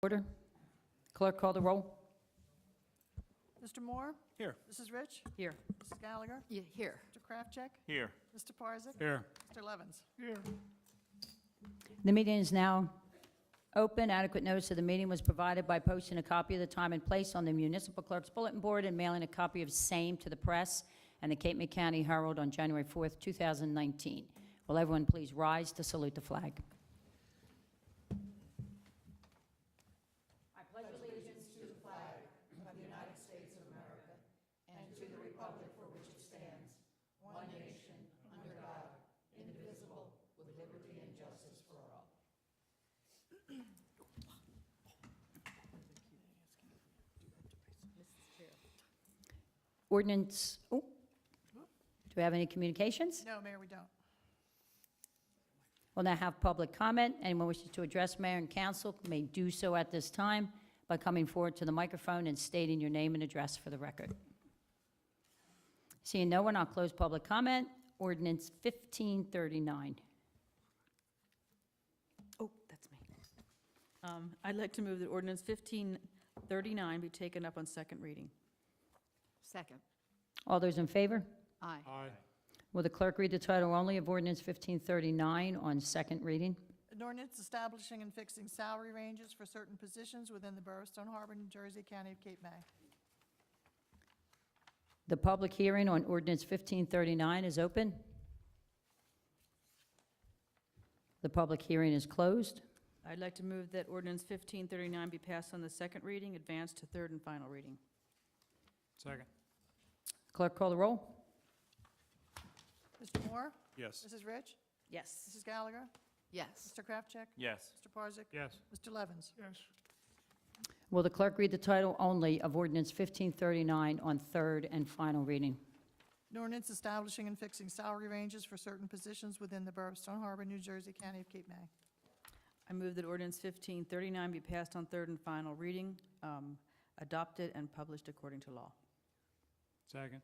Order. Clerk, call the roll. Mr. Moore? Here. Mrs. Rich? Here. Mrs. Gallagher? Here. Mr. Kraftcheck? Here. Mr. Parzak? Here. Mr. Levens? The meeting is now open. Adequate notice of the meeting was provided by posting a copy of the time and place on the municipal clerk's bulletin board and mailing a copy of same to the press and the Cape May County Herald on January 4th, 2019. Will everyone please rise to salute the flag? Ordinance, do we have any communications? No, Mayor, we don't. We'll now have public comment. Anyone wishing to address mayor and council may do so at this time by coming forward to the microphone and stating your name and address for the record. Seeing no one, I'll close public comment. Ordinance 1539. Oh, that's me. I'd like to move that ordinance 1539 be taken up on second reading. Second. All those in favor? Aye. Aye. Will the clerk read the title only of ordinance 1539 on second reading? An ordinance establishing and fixing salary ranges for certain positions within the Borough of Stone Harbor, New Jersey, County of Cape May. The public hearing on ordinance 1539 is open. The public hearing is closed. I'd like to move that ordinance 1539 be passed on the second reading, advanced to third and final reading. Second. Clerk, call the roll. Mr. Moore? Yes. Mrs. Rich? Yes. Mrs. Gallagher? Yes. Mr. Kraftcheck? Yes. Mr. Parzak? Yes. Mr. Levens? Yes. Will the clerk read the title only of ordinance 1539 on third and final reading? An ordinance establishing and fixing salary ranges for certain positions within the Borough of Stone Harbor, New Jersey, County of Cape May. I move that ordinance 1539 be passed on third and final reading, adopted and published according to law. Second.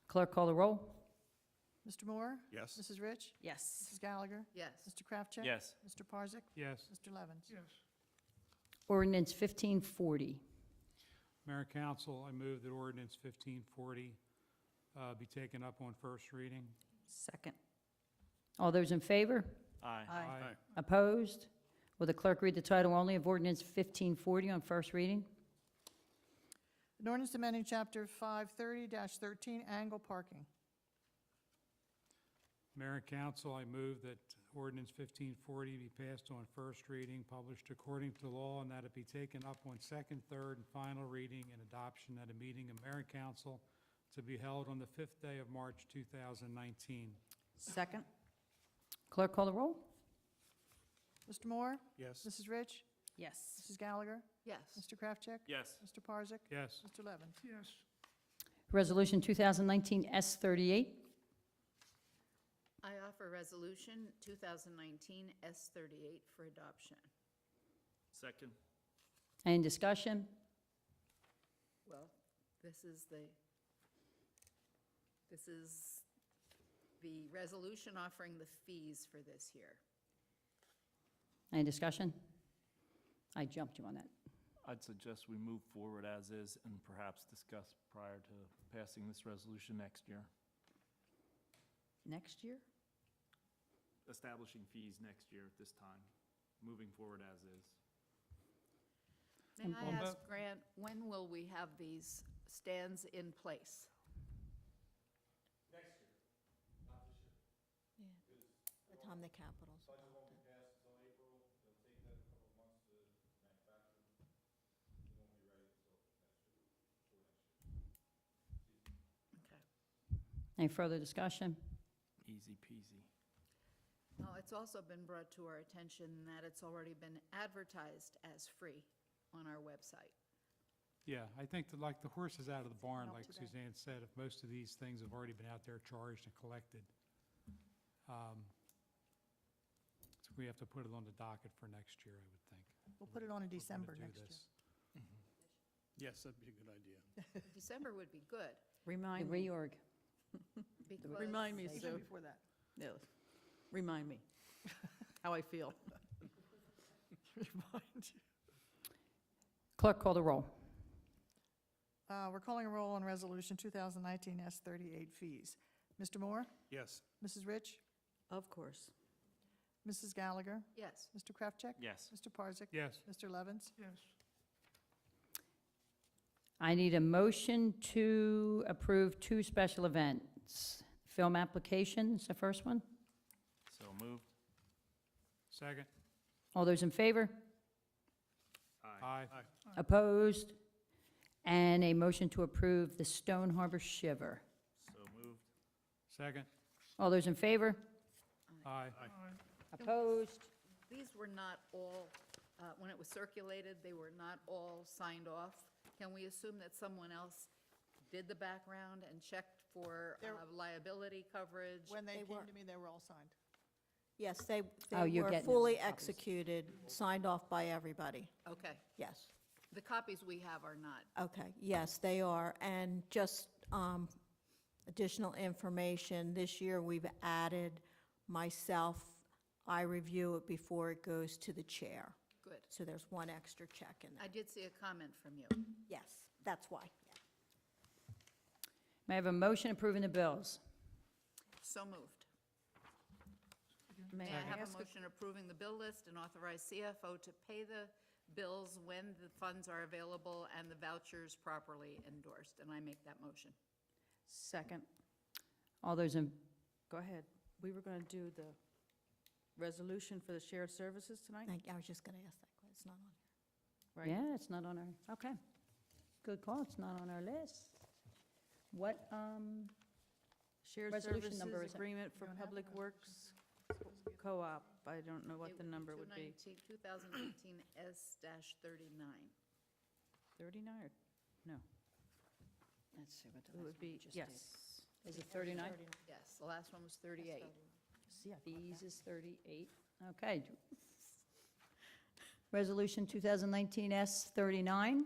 Clerk, call the roll. Mr. Moore? Yes. Mrs. Rich? Yes. Mrs. Gallagher? Yes. Mr. Kraftcheck? Yes. Mr. Parzak? Yes. Mr. Levens? Yes. Ordinance 1540. Mayor and Council, I move that ordinance 1540 be taken up on first reading. Second. All those in favor? Aye. Aye. Opposed? Will the clerk read the title only of ordinance 1540 on first reading? An ordinance amending Chapter 530-13, angle parking. Mayor and Council, I move that ordinance 1540 be passed on first reading, published according to law, and that it be taken up on second, third, and final reading and adoption at a meeting of Mayor and Council to be held on the 5th day of March 2019. Second. Clerk, call the roll. Mr. Moore? Yes. Mrs. Rich? Yes. Mrs. Gallagher? Yes. Mr. Kraftcheck? Yes. Mr. Parzak? Yes. Mr. Levens? Yes. Resolution 2019 S38. I offer resolution 2019 S38 for adoption. Second. Any discussion? Well, this is the resolution offering the fees for this year. Any discussion? I jumped you on that. I'd suggest we move forward as is and perhaps discuss prior to passing this resolution next year. Next year? Establishing fees next year at this time, moving forward as is. May on I ask, that- Grant, when will we have these stands in place? The time the capital's. Okay. Any further discussion? Easy peasy. Well, it's also been brought to our attention that it's already been advertised as free on our website. Yeah, I think that like the horse is out of the barn, Not like too bad. Suzanne said, if most of these things have already been out there charged and collected. So we have to put it on the docket for next year, I would think. We'll put it on in If we're gonna December do next this. year. Yes, that'd be a good idea. December would be good, Remind me. Reorg. because. Remind me, Even Sue. before that. Yeah. Remind me how I feel. Remind you. Clerk, call the roll. We're calling a roll on Resolution 2019 S38 fees. Mr. Moore? Yes. Mrs. Rich? Of course. Mrs. Gallagher? Yes. Mr. Kraftcheck? Yes. Mr. Parzak? Yes. Mr. Levens? Yes. I need a motion to approve 2 special events. Film applications, the first one. So moved. Second. All those in favor? Aye. Opposed? And a motion to approve the Stone Harbor Shiver. So moved. Second. All those in favor? Aye. Opposed? These were not all, when it was circulated, they were not all signed off. Can we assume that someone else did the background and checked for There- liability coverage? When they They came were. to me, they were all signed. Yes, they Oh, you're were getting fully copies. executed, signed off by everybody. Okay. Yes. The copies we have are not. Okay, yes, they are. And just additional information, this year we've added myself, I review it before it goes to the chair. Good. So there's one extra check in I there. did see a comment from you. Yes, that's why. May I have a motion approving the bills? So moved. May May I have ask a motion approving the bill list and authorize CFO to pay the bills when the funds are available and the vouchers properly endorsed? And I make that motion. Second. All those in, Go ahead. We were going to do the resolution for the shared services tonight, Thank you. I was just going to ask that question. It's not on here. right? yeah, it's not on our, okay. Good call, it's not on our list. What, Shared resolution number services is it? agreement for You don't have Public the Works Co-op. I don't know what the number would be. 2019 S-39. 39 or, no, let's see what it would be, yes. Is it 39? Yes, the last one was 38. See, I thought Fees that. is 38. Okay. Resolution 2019 S39.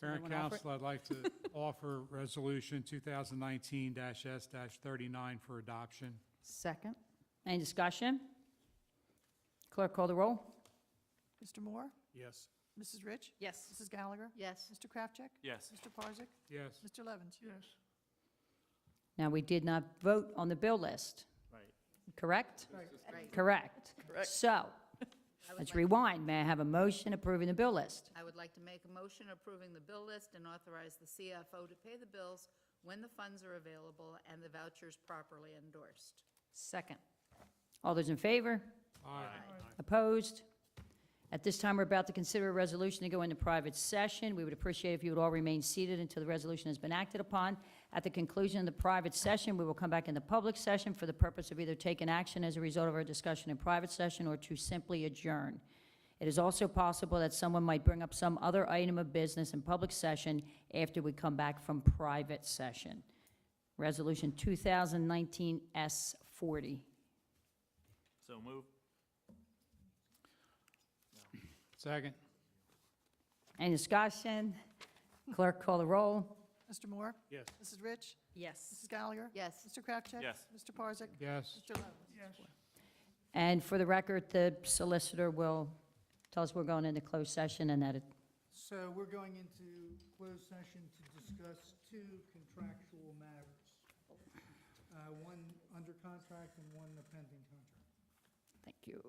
Mayor Someone and offer it? council, I'd like to offer Resolution 2019-S-39 for adoption. Second. Any discussion? Clerk, call the roll. Mr. Moore? Yes. Mrs. Rich? Yes. Mrs. Gallagher? Yes. Mr. Kraftcheck? Yes. Mr. Parzak? Yes. Mr. Levens? Yes. Now, we did not vote on the bill list, Right. correct? Right. Correct. So, let's rewind. May I have a motion approving the bill list? I would like to make a motion approving the bill list and authorize the CFO to pay the bills when the funds are available and the vouchers properly endorsed. Second. All those in favor? Aye. Opposed? At this time, we're about to consider a resolution to go into private session. We would appreciate if you would all remain seated until the resolution has been acted upon. At the conclusion of the private session, we will come back in the public session for the purpose of either taking action as a result of our discussion in private session or to simply adjourn. It is also possible that someone might bring up some other item of business in public session after we come back from private session. Resolution 2019 S40. So moved. Second. Any discussion? Clerk, call the roll. Mr. Moore? Yes. Mrs. Rich? Yes. Mrs. Gallagher? Yes. Mr. Kraftcheck? Yes. Mr. Parzak? Yes. Mr. Levens? Yes. And for the record, the solicitor will tell us we're going into closed session and that it, So we're going into closed session to discuss 2 contractual matters. One under contract and one pending contract. thank you.